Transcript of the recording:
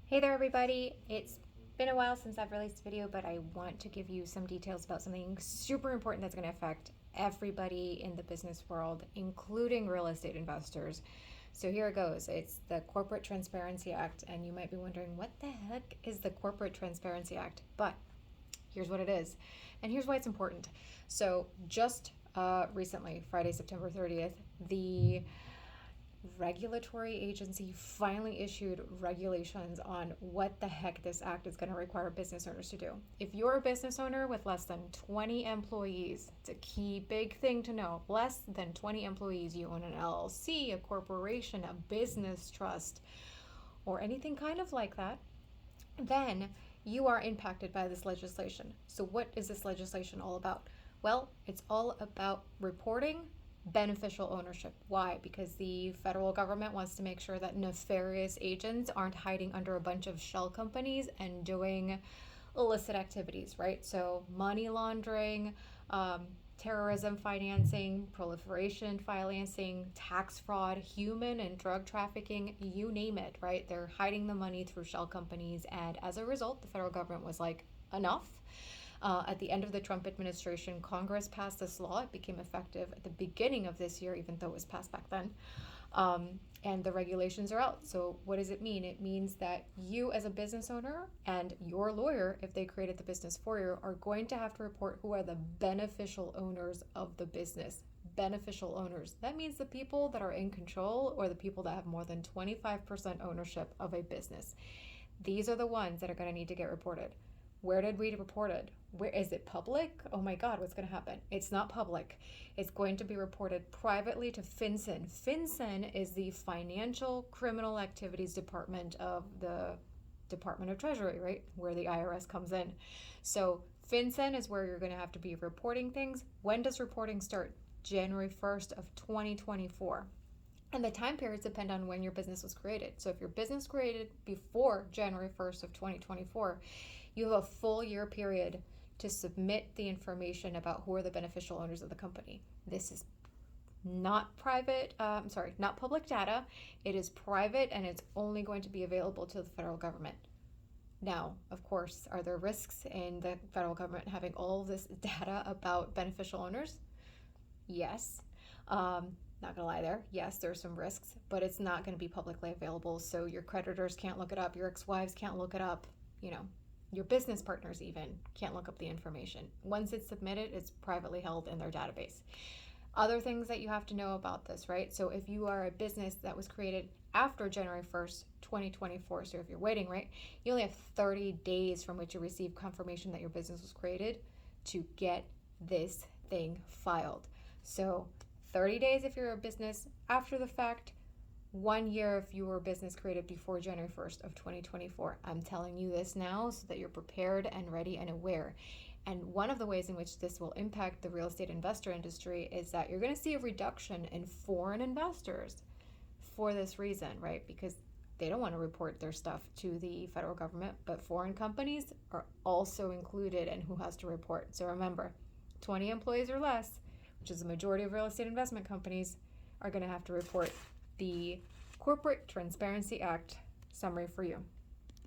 Hey there, everybody. It's been a while since I've released a video, but I want to give you some details about something super important that's going to affect everybody in the business world, including real estate investors. So here it goes. It's the Corporate Transparency Act, and you might be wondering, what the heck is the Corporate Transparency Act? But here's what it is, and here's why it's important. So just recently, Friday, September 30th, the regulatory agency finally issued regulations on what the heck this act is going to require business owners to do. If you're a business owner with less than 20 employees, it's a key big thing to know. Less than 20 employees, you own an LLC, a corporation, a business trust, or anything kind of like that, then you are impacted by this legislation. So what is this legislation all about? Well, it's all about reporting beneficial ownership. Why? Because the federal government wants to make sure that nefarious agents aren't hiding under a bunch of shell companies and doing illicit activities, right? So money laundering, terrorism financing, proliferation financing, tax fraud, human and drug trafficking, you name it, right? They're hiding the money through shell companies. And as a result, the federal government was like, enough. At the end of the Trump administration, Congress passed this law. It became effective at the beginning of this year, even though it was passed back then. And the regulations are out. So what does it mean? It means that you as a business owner and your lawyer, if they created the business for you, are going to have to report who are the beneficial owners of the business. Beneficial owners. That means the people that are in control or the people that have more than 25% ownership of a business. These are the ones that are going to need to get reported. Where did we report it? Where is it public? Oh my God, what's going to happen? It's not public. It's going to be reported privately to FinCEN. FinCEN is the Financial Criminal Activities Department of the Department of Treasury, right? Where the IRS comes in. So FinCEN is where you're going to have to be reporting things. When does reporting start? January 1st of 2024. And the time periods depend on when your business was created. So if your business created before January 1st of 2024, you have a full year period to submit the information about who are the beneficial owners of the company. This is not not public data. It is private, and it's only going to be available to the federal government. Now, of course, are there risks in the federal government having all of this data about beneficial owners? Yes. Not gonna lie there. Yes, there's some risks, but it's not gonna be publicly available. So your creditors can't look it up. Your ex-wives can't look it up. Your business partners even can't look up the information. Once it's submitted, it's privately held in their database. Other things that you have to know about this, right? So if you are a business that was created after January 1st, 2024, so if you're waiting, right, you only have 30 days from which you receive confirmation that your business was created to get this thing filed. So 30 days if you're a business after the fact, 1 year if you were a business created before January 1st of 2024. I'm telling you this now so that you're prepared and ready and aware. And one of the ways in which this will impact the real estate investor industry is that you're going to see a reduction in foreign investors for this reason, right? Because they don't want to report their stuff to the federal government, but foreign companies are also included in who has to report. So remember, 20 employees or less, which is the majority of real estate investment companies, are going to have to report the Corporate Transparency Act summary for you.